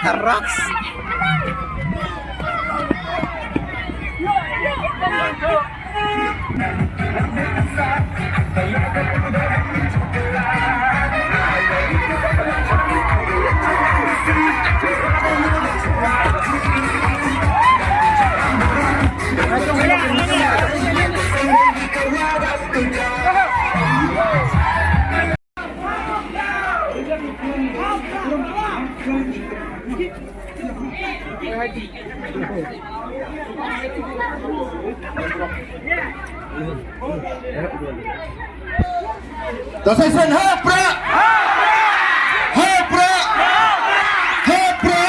Rocks. Tasaisan hapra, hapra, hapra.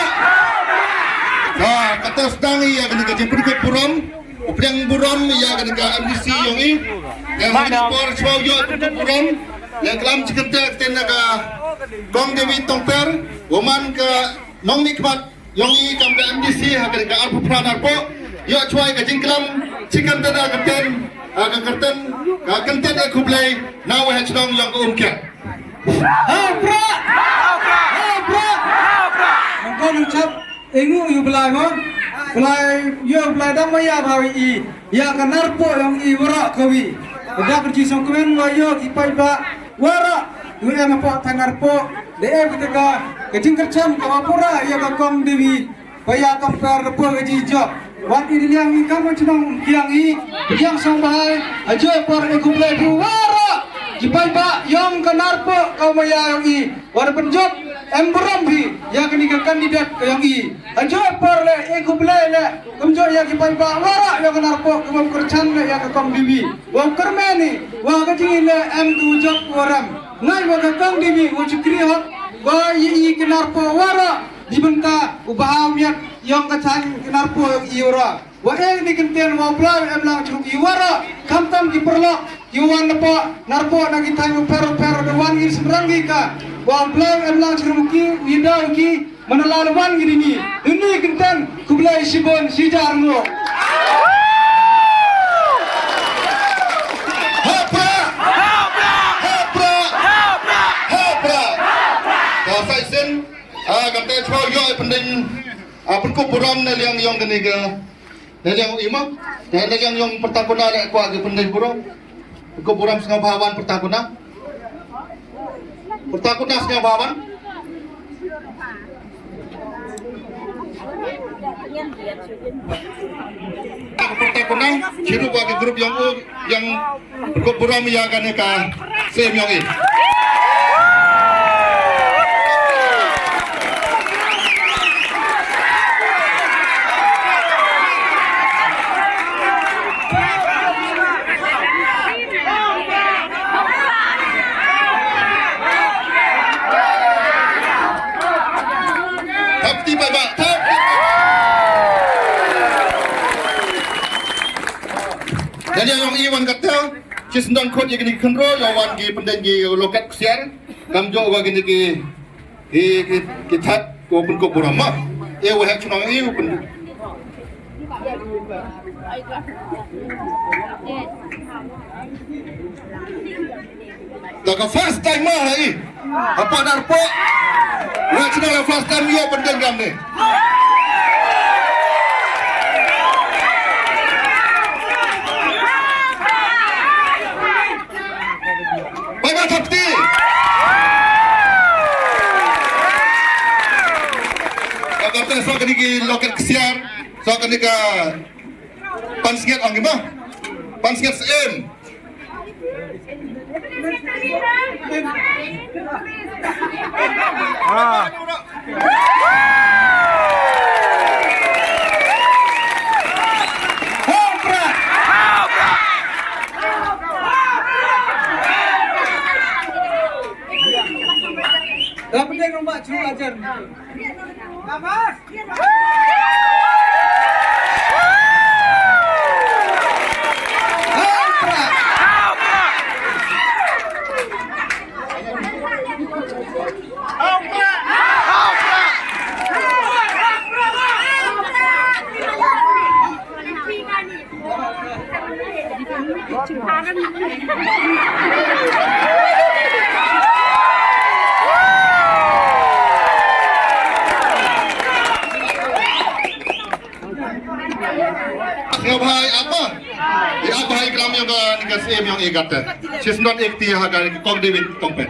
Kata sedang ia kena kaji perikut buram, upang buram ia kena ka MDC yang ini, yang mana por swau yo perikut buram, yang kelam cikentek tena ka Kong Dewi Tongper, woman ke Nong Nikmat, yang ini kampe MDC kena ka arpu peran arpo, yo cuai kaji kelam ciken tena keten. Kerten aku play now we dong yang keumkia. Hapra, mungkin ucap ingu yu belai mon, belai dam maya bawi i, ya kanarpo yang i wara kawi. Dah kerja songkwen wayo kipai ba wara, dua apa tanarpo, deh ketika kecing kerjam kawapura ya kakong dewi, baya kompar repo kerja job. Wan ini yang kamu cenong kiang i, kiang sampai aja par ekuplay buara. Jipai pak yang kenarpo kau maya yang i, war penjob emberam hi, yang kini kandidat yang i. Aja par le ekuplay le, kemjo yang jipai pak wara yang kenarpo kau kerjaan le yang kakam diwi. Wang kermeni, wang kecil le em tujuh orang. Ngai wang kakam diwi, wang cukri hok, wang i kenarpo wara. Dibenta ubahamiat yang kacang kenarpo yang iura. Wae ni kentian mau pelan emlang curug iwara. Kamtam diperlok iwan nepo narpo nagi tanyu per dewan ngir seberangi ka. Wang pelan emlang curumuki widau ki menelaluan gini ni. Ini kentian kublai sibon sijar ngo. Hapra, hapra, hapra, hapra. Tasaisan kata cuai yo penting perikut buram neliang yang kini ke. Yang imam, yang pertakuna lek kuat ke pendek buram, kau buram setengah bahawan pertakuna setengah bahawan. Pertakuna, ciru bagi grup yang kau buram yang kan ke sem yang ini. Jadi yang iwan kata, cisndang kot yang ini kendro, lawan ki pendek ki loket kesiar, kamjo wagi ni ki tat ko pun ko burama, wahak cunang pun. Daga first time mah lagi, apa narpo? Wah cina first time yo pendek gam ni. Bapak Sabti. Kata so kini ki loket kesiar, so kini ka pansget ang gimana? Pansget sem. Dapat yang rumah cuci ajar. Nafas. Ngabhay apa? Ya abhay kelam yang ke nikas yang ikat. She's not active haga Kong David Tongpet.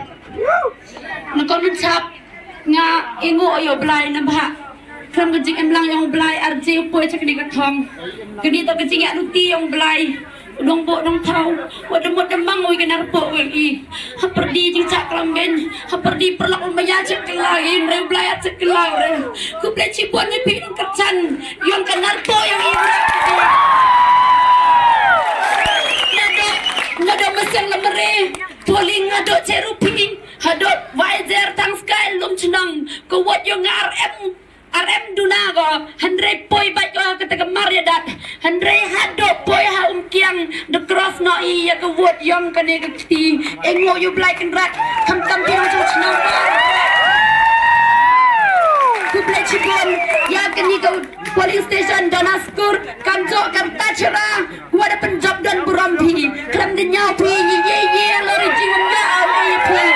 Nakon mencap nga ingo ayo belai nabha. Kelam kecing emlang yang belai arji upoi cak ni ketong. Kini tak kecing ya luti yang belai. Dong bo dong tau, wadah mod demang oi kenar po oi. Haperdi jing cak kelam ben, haperdi perlak umbaya cak kelain, reu belai cak kelain. Ku play cipuan ni pi kercan, yang kenar po yang ibu. Ngado mesin lemere, poling ngado cerupi, hadot wiser tang sky lum cenang, kuat yang RM dunago, handre poi baik kata kemar ya dat, handre hadop poi ha kiang the cross no I ya kewot yang kene keti, engo you black and rat, kam piang cenang. Kuplay cipon, ya kini kau polling station Donaskur, kamjo kam tachera, gua ada penjob dan burampi, kelam denyau pi, ye lori jiwang ya pi.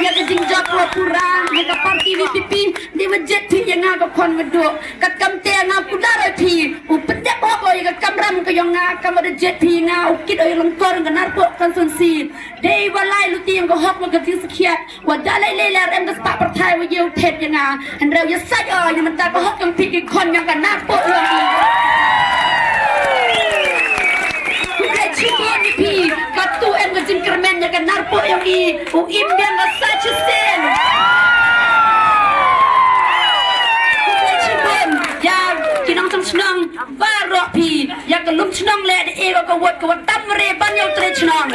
Ya kejing job pura, ya parti VPP, di wajat pi yang aku kon wedok, kat kam te aku darah pi, upedek apa ya kam ram ke yang kam ada jet pi ngau kit oi lengkor kenar pok konsumsi, dei walai luti yang kau hok magati sekiat, wadalai lelar em kespak pertai wajau tet yang hendrau ya saja yang mentah kau hok yang pi kon yang kenar pok yang Cipon pi, katu em kejing kermen yang kenar pok yang imbiang saja sen. Cipon, yang kinang senang barok pi, yang kelum senang le de ego kawat tamre banyak tre senang.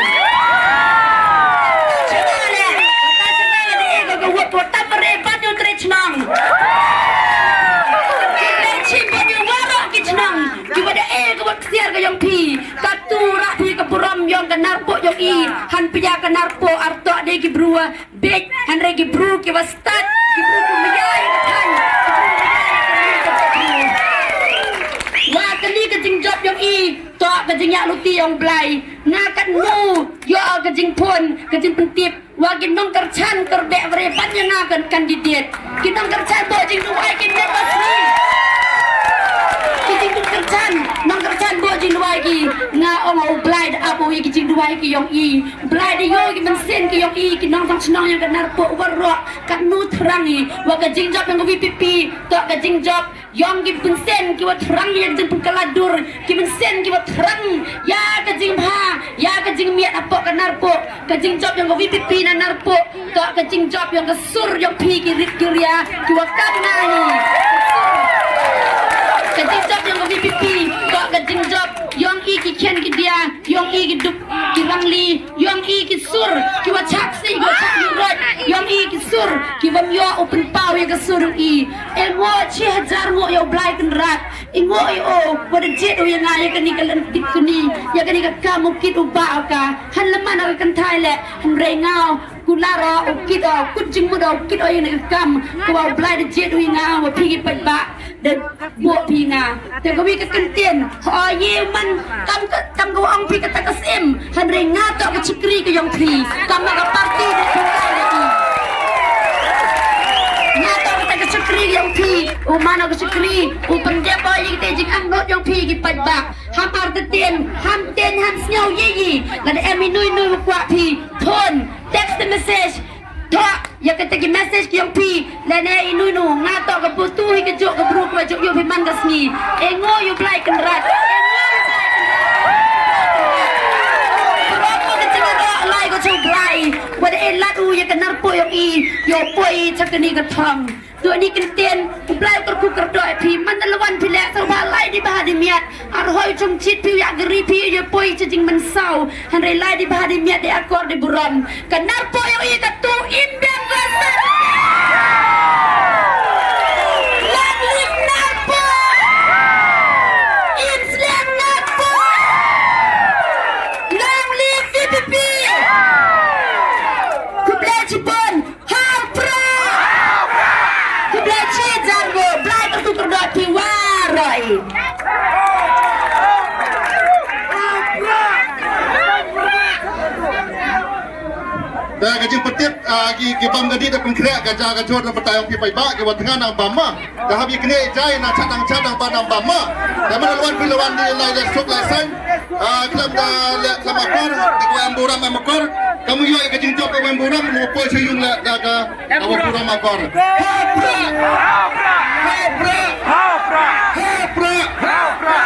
Senang le, de ego kawat tamre banyak tre senang. Cipon yang barok senang, kita de ego kawat siar ke yang pi, katu rapi ke buram yang kenar pok yang han pia kenar pok arto de ki brua bek han regi bru ki wastat ki bru ku miyai kan wa kali ke jing job yang to ke jing ya luti yang blai ngakat mu yo ke jing pun ke jing pentip wa ginong kercan kerbek berepan yang akan kandidat ginong kercan bo jing duai ki bebas ni kijing kercan nong kercan bo jing duai ki nga ong blai apo ki jing duai ki yang blai de yo ki mensen ki yang ki nong sang senang yang kenar po warok kat nu terangi wa ka jing job yang VPP to ka jing job yang ki mensen ki wa terang yang jing pengkaladur ki mensen ki wa terang ya ka jing ha ya ka jing miat apo kenar po ka jing job yang VPP na narpo to ka jing job yang kesur yang pi ki ria ki wa kanani kejing job yang VPP, kok kejing job yang iki kian ki dia, yang iki duk ki rangli, yang iki sur, ki wa chaksi, ki wa chak yurot, yang iki sur, ki wa myo open power yang kesur i, engo chi hajar ngo yo blai kan rat, engo yo pada jet yang ngaya kani kalan tikuni, ya kani ka kamu kit uba ka, han leman ka kan thai le, han rengau kulara ukit kucing muda ukit o yang kam kuau blai de jet wi nga wa pigi pat ba de bo pi nga te ko wi ka kentien ho ye man kam ko ang pi ka takasim han re nga to ka chikri ka yong pri kam ka parti de kungai de nga to ka chikri yong pri o mana ka chikri o pande bo ye te jing ang go yong pi ki pat ba ham par te ten ham snyau ye yi la de emi nui kwa pi thon text the message tak ya kata ki message ki yang pi lene inu ngato ka putu hi ke jok ka bru ka jok yo pi man gasni engo you blai kan rat engo ka tinga lai ko chok blai wada e lat u ya kanar po yo poi chakani ka thang tu ni kenten blai kar ku kar doi pi man lawan pi le so ba lai di ba di miat ar hoi chum chit pi ya gri pi yo poi ching man sau han re lai di ba di miat de akor de buram kanar po yo i ka tu imbang rasa Langlik napo Islam napo Langlik VPP Kublai Cipon Hampra Kublai Cijango Blai tertutur doa piwarai dah kajing petip ki bam gadi dah pengkrak gajah gajor dah petayang pi pai ba ke tengah nang bama dah habi kene jai na cadang ba nang bama dah melawan pilawan di lai dah sok lai san kelam dah le kelam akor ko amburam amakor kamu yo kajing job ko amburam mo po sayung la dah ka amburam akor hapra hapra hapra hapra